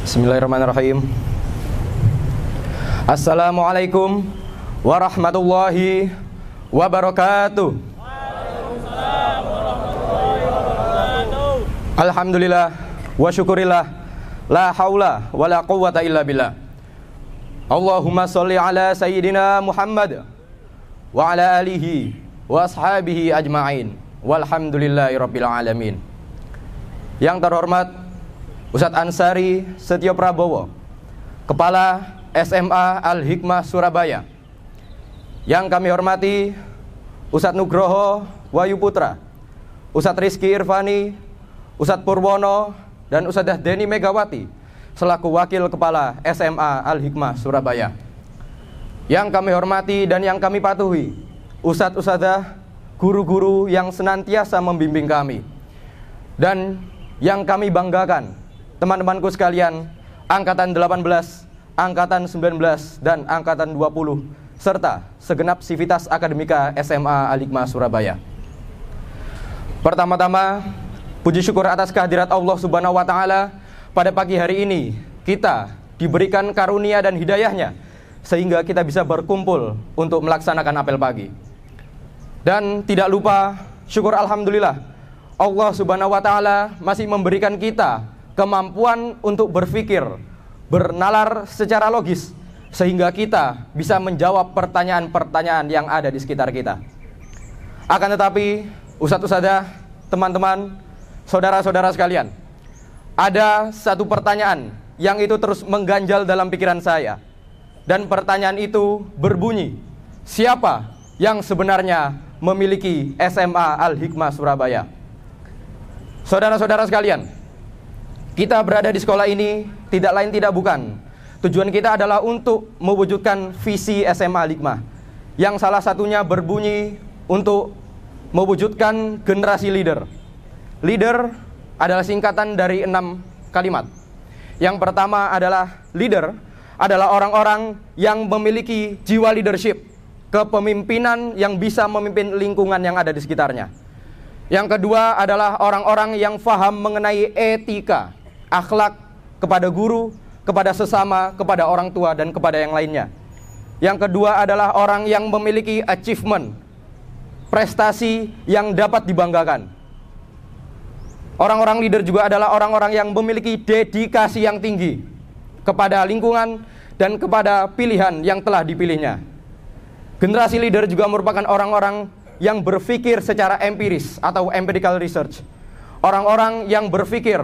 Bismillahirrahmanirrahim. Assalamualaikum warahmatullahi wabarakatuh. Alhamdulillah wa syukurillah, la haula wa la quwwata illa billah. Allahumma sholli ala sayyidina Muhammad wa ala alihi wa ashabihi ajma'in. Walhamdulillahi rabbil alamin. Yang terhormat Ustadz Ansari Setio Prabowo, Kepala SMA Al-Hikmah Surabaya. Yang kami hormati Ustadz Nugroho Wahyu Putra, Ustadz Rizky Irvani, Ustadz Purwono, dan Ustadzah Deni Megawati selaku Wakil Kepala SMA Al-Hikmah Surabaya. Yang kami hormati dan yang kami patuhi Ustadz-Ustadzah, guru-guru yang senantiasa membimbing kami. Dan yang kami banggakan, teman-temanku sekalian, Angkatan 18, Angkatan 19, dan Angkatan 20, serta segenap sivitas akademika SMA Al-Hikmah Surabaya. Pertama-tama, puji syukur atas kehadirat Allah Subhanahu wa Ta'ala. Pada pagi hari ini kita diberikan karunia dan hidayahnya sehingga kita bisa berkumpul untuk melaksanakan apel pagi. Dan tidak lupa syukur alhamdulillah, Allah Subhanahu wa Ta'ala masih memberikan kita kemampuan untuk berpikir, bernalar secara logis, sehingga kita bisa menjawab pertanyaan-pertanyaan yang ada di sekitar kita. Akan tetapi, ustadz-ustadzah, teman-teman, saudara-saudara sekalian, ada satu pertanyaan yang itu terus mengganjal dalam pikiran saya. Dan pertanyaan itu berbunyi, siapa yang sebenarnya memiliki SMA Al-Hikmah Surabaya? Saudara-saudara sekalian, kita berada di sekolah ini tidak lain tidak bukan, tujuan kita adalah untuk mewujudkan visi SMA Al-Hikmah, yang salah satunya berbunyi untuk mewujudkan generasi leader. Leader adalah singkatan dari 6 kalimat. Yang pertama adalah leader adalah orang-orang yang memiliki jiwa leadership, kepemimpinan yang bisa memimpin lingkungan yang ada di sekitarnya. Yang kedua adalah orang-orang yang faham mengenai etika, akhlak kepada guru, kepada sesama, kepada orang tua, dan kepada yang lainnya. Yang kedua adalah orang yang memiliki achievement, prestasi yang dapat dibanggakan. Orang-orang leader juga adalah orang-orang yang memiliki dedikasi yang tinggi kepada lingkungan dan kepada pilihan yang telah dipilihnya. Generasi leader juga merupakan orang-orang yang berpikir secara empiris atau empirical research. Orang-orang yang berpikir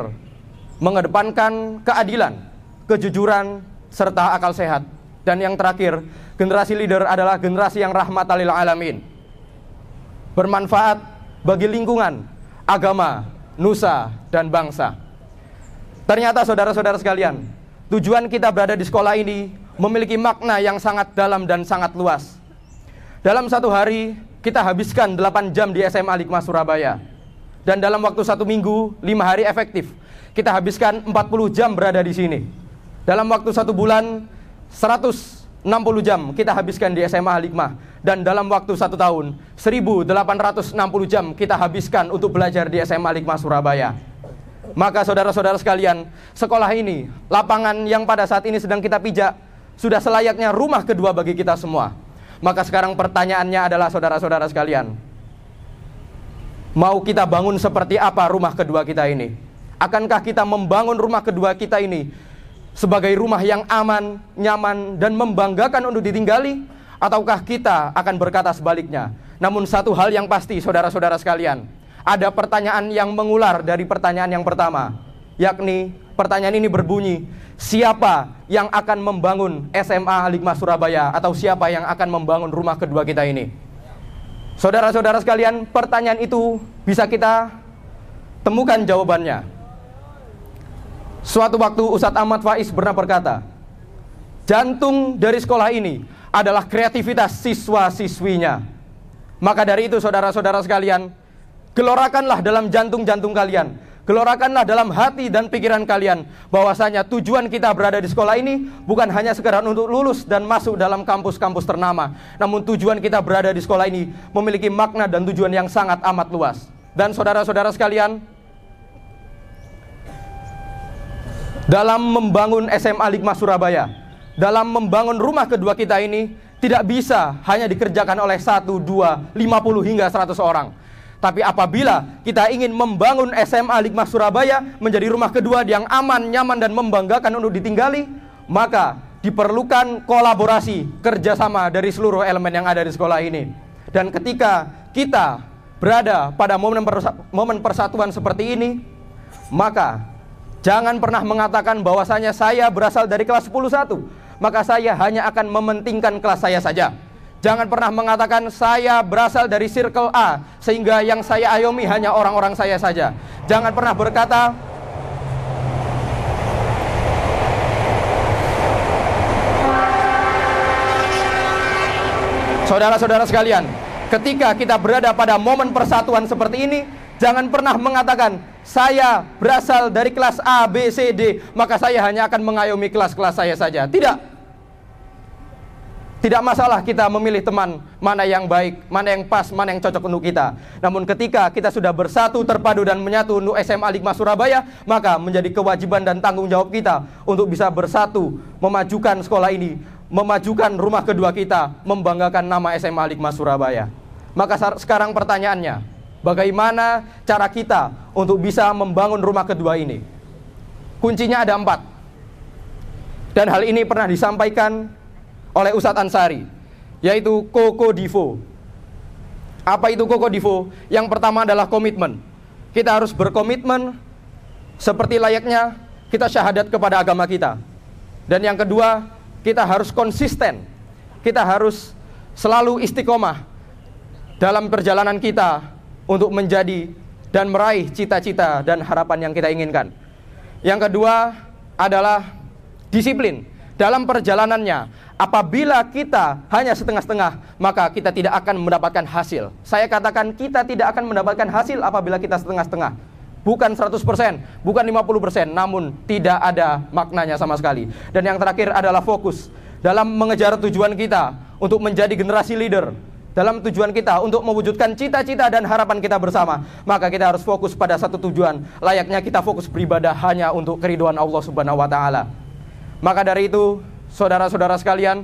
mengedepankan keadilan, kejujuran, serta akal sehat. Dan yang terakhir, generasi leader adalah generasi yang rahmatan lil alamin, bermanfaat bagi lingkungan, agama, nusa, dan bangsa. Ternyata saudara-saudara sekalian, tujuan kita berada di sekolah ini memiliki makna yang sangat dalam dan sangat luas. Dalam satu hari, kita habiskan 8 jam di SMA Al-Hikmah Surabaya. Dan dalam waktu 1 minggu, 5 hari efektif, kita habiskan 40 jam berada di sini. Dalam waktu 1 bulan, 160 jam kita habiskan di SMA Al-Hikmah. Dan dalam waktu 1 tahun, 1860 jam kita habiskan untuk belajar di SMA Al-Hikmah Surabaya. Maka saudara-saudara sekalian, sekolah ini, lapangan yang pada saat ini sedang kita pijak, sudah selayaknya rumah kedua bagi kita semua. Maka sekarang pertanyaannya adalah saudara-saudara sekalian, mau kita bangun seperti apa rumah kedua kita ini? Akankah kita membangun rumah kedua kita ini sebagai rumah yang aman, nyaman, dan membanggakan untuk ditinggali? Ataukah kita akan berkata sebaliknya? Namun satu hal yang pasti saudara-saudara sekalian, ada pertanyaan yang mengular dari pertanyaan yang pertama, yakni pertanyaan ini berbunyi, siapa yang akan membangun SMA Al-Hikmah Surabaya, atau siapa yang akan membangun rumah kedua kita ini? Saudara-saudara sekalian, pertanyaan itu bisa kita temukan jawabannya. Suatu waktu Ustadz Ahmad Faiz pernah berkata, jantung dari sekolah ini adalah kreativitas siswa-siswinya. Maka dari itu saudara-saudara sekalian, gelorakanlah dalam jantung-jantung kalian, gelorakanlah dalam hati dan pikiran kalian bahwasanya tujuan kita berada di sekolah ini bukan hanya sekedar untuk lulus dan masuk dalam kampus-kampus ternama, namun tujuan kita berada di sekolah ini memiliki makna dan tujuan yang sangat amat luas. Dan saudara-saudara sekalian, dalam membangun SMA Al-Hikmah Surabaya, dalam membangun rumah kedua kita ini, tidak bisa hanya dikerjakan oleh 1, 2, 50 hingga 100 orang. Tapi apabila kita ingin membangun SMA Al-Hikmah Surabaya menjadi rumah kedua yang aman, nyaman, dan membanggakan untuk ditinggali, maka diperlukan kolaborasi, kerjasama dari seluruh elemen yang ada di sekolah ini. Dan ketika kita berada pada momen persatuan seperti ini, maka jangan pernah mengatakan bahwasanya saya berasal dari kelas 10-1, maka saya hanya akan mementingkan kelas saya saja. Jangan pernah mengatakan saya berasal dari circle A, sehingga yang saya ayomi hanya orang-orang saya saja. Jangan pernah berkata saudara-saudara sekalian, ketika kita berada pada momen persatuan seperti ini, jangan pernah mengatakan saya berasal dari kelas A, B, C, D, maka saya hanya akan mengayomi kelas-kelas saya saja. Tidak masalah kita memilih teman mana yang baik, mana yang pas, mana yang cocok untuk kita. Namun ketika kita sudah bersatu, terpadu, dan menyatu untuk SMA Al-Hikmah Surabaya, maka menjadi kewajiban dan tanggung jawab kita untuk bisa bersatu memajukan sekolah ini, memajukan rumah kedua kita, membanggakan nama SMA Al-Hikmah Surabaya. Maka sekarang pertanyaannya, bagaimana cara kita untuk bisa membangun rumah kedua ini? Kuncinya ada 4. Dan hal ini pernah disampaikan oleh Ustadz Ansari, yaitu Koko-Divo. Apa itu Koko-Divo? Yang pertama adalah komitmen. Kita harus berkomitmen seperti layaknya kita syahadat kepada agama kita. Dan yang kedua, kita harus konsisten. Kita harus selalu istiqomah dalam perjalanan kita untuk menjadi dan meraih cita-cita dan harapan yang kita inginkan. Yang kedua adalah disiplin dalam perjalanannya. Apabila kita hanya setengah-setengah, maka kita tidak akan mendapatkan hasil. Saya katakan kita tidak akan mendapatkan hasil apabila kita setengah-setengah. Bukan 100%, bukan 50%, namun tidak ada maknanya sama sekali. Dan yang terakhir adalah fokus dalam mengejar tujuan kita untuk menjadi generasi leader, dalam tujuan kita untuk mewujudkan cita-cita dan harapan kita bersama. Maka kita harus fokus pada satu tujuan, layaknya kita fokus beribadah hanya untuk keridhaan Allah Subhanahu wa Ta'ala. Maka dari itu, saudara-saudara sekalian,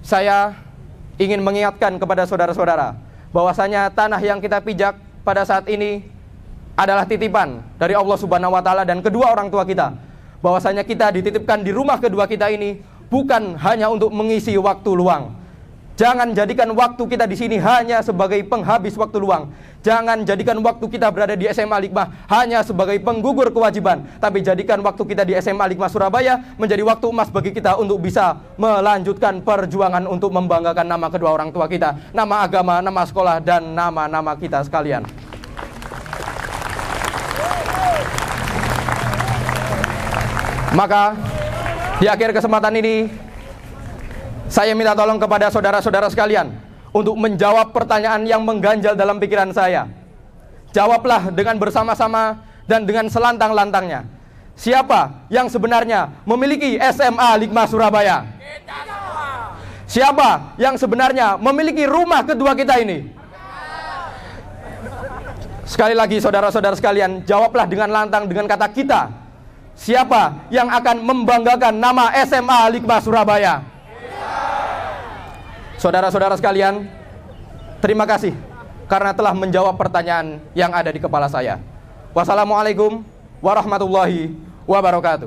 saya ingin mengingatkan kepada saudara-saudara bahwasanya tanah yang kita pijak pada saat ini adalah titipan dari Allah Subhanahu wa Ta'ala dan kedua orang tua kita. Bahwasanya kita dititipkan di rumah kedua kita ini bukan hanya untuk mengisi waktu luang. Jangan jadikan waktu kita di sini hanya sebagai penghabis waktu luang. Jangan jadikan waktu kita berada di SMA Al-Hikmah hanya sebagai penggugur kewajiban. Tapi jadikan waktu kita di SMA Al-Hikmah Surabaya menjadi waktu emas bagi kita untuk bisa melanjutkan perjuangan untuk membanggakan nama kedua orang tua kita, nama agama, nama sekolah, dan nama-nama kita sekalian. Maka di akhir kesempatan ini, saya minta tolong kepada saudara-saudara sekalian untuk menjawab pertanyaan yang mengganjal dalam pikiran saya. Jawablah dengan bersama-sama dan dengan selantang-lantangnya. Siapa yang sebenarnya memiliki SMA Al-Hikmah Surabaya? Siapa yang sebenarnya memiliki rumah kedua kita ini? Sekali lagi saudara-saudara sekalian, jawablah dengan lantang dengan kata kita. Siapa yang akan membanggakan nama SMA Al-Hikmah Surabaya? Saudara-saudara sekalian, terima kasih karena telah menjawab pertanyaan yang ada di kepala saya. Wassalamualaikum warahmatullahi wabarakatuh.